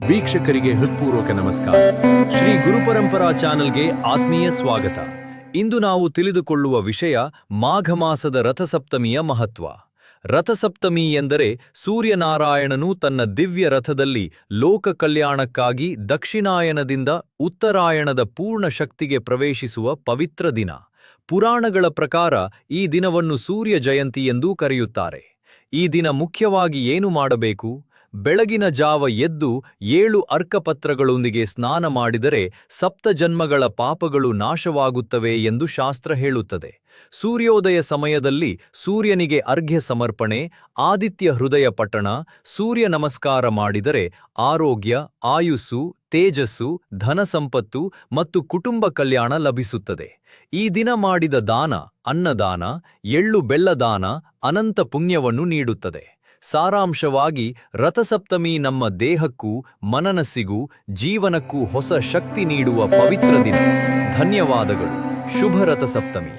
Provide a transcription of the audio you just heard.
ವೀಕ್ಷಕರಿಗೆ ಹೃತ್ಪೂರ್ವಕ ನಮಸ್ಕಾರ. ಶ್ರೀ ಗುರುಪರಂಪರಾ ಚಾನೆಲ್ಗೆ ಆತ್ಮೀಯ ಸ್ವಾಗತ. ಇಂದು ನಾವು ತಿಳಿದುಕೊಳ್ಳುವ ವಿಷಯ ಮಾಘ ಮಾಸದ ರಥಸಪ್ತಮಿಯ ಮಹತ್ವ. ರಥಸಪ್ತಮಿ ಎಂದರೆ ಸೂರ್ಯನಾರಾಯಣನು ತನ್ನ ದಿವ್ಯ ರಥದಲ್ಲಿ ಲೋಕ ಕಲ್ಯಾಣಕ್ಕಾಗಿ ದಕ್ಷಿಣಾಯನದಿಂದ ಉತ್ತರಾಯಣದ ಪೂರ್ಣ ಶಕ್ತಿಗೆ ಪ್ರವೇಶಿಸುವ ಪವಿತ್ರ ದಿನ. ಪುರಾಣಗಳ ಪ್ರಕಾರ ಈ ದಿನವನ್ನು ಸೂರ್ಯ ಜಯಂತಿ ಎಂದೂ ಕರೆಯುತ್ತಾರೆ. ಈ ದಿನ ಮುಖ್ಯವಾಗಿ ಏನು ಮಾಡಬೇಕು? ಬೆಳಗಿನ ಜಾವ ಎದ್ದು 7 ಅರ್ಕಪತ್ರಗಳೊಂದಿಗೆ ಸ್ನಾನ ಮಾಡಿದರೆ ಸಪ್ತಜನ್ಮಗಳ ಪಾಪಗಳು ನಾಶವಾಗುತ್ತವೆ ಎಂದು ಶಾಸ್ತ್ರ ಹೇಳುತ್ತದೆ. ಸೂರ್ಯೋದಯ ಸಮಯದಲ್ಲಿ ಸೂರ್ಯನಿಗೆ ಅರ್ಘ್ಯ ಸಮರ್ಪಣೆ, ಆದಿತ್ಯ ಹೃದಯ ಪಠಣ, ಸೂರ್ಯ ನಮಸ್ಕಾರ ಮಾಡಿದರೆ ಆರೋಗ್ಯ, ಆಯುಸ್ಸು, ತೇಜಸ್ಸು, ಧನಸಂಪತ್ತು ಮತ್ತು ಕುಟುಂಬ ಕಲ್ಯಾಣ ಲಭಿಸುತ್ತದೆ. ಈ ದಿನ ಮಾಡಿದ ದಾನ, ಅನ್ನದಾನ, ಎಳ್ಳು ಬೆಲ್ಲ ದಾನ ಅನಂತ ಪುಣ್ಯವನ್ನು ನೀಡುತ್ತದೆ. ಸಾರಾಂಶವಾಗಿ ರಥಸಪ್ತಮಿ ನಮ್ಮ ದೇಹಕ್ಕೂ ಮನನಸ್ಸಿಗೂ ಜೀವನಕ್ಕೂ ಹೊಸ ಶಕ್ತಿ ನೀಡುವ ಪವಿತ್ರ ದಿನ. ಧನ್ಯವಾದಗಳು. ಶುಭ ರಥಸಪ್ತಮಿ.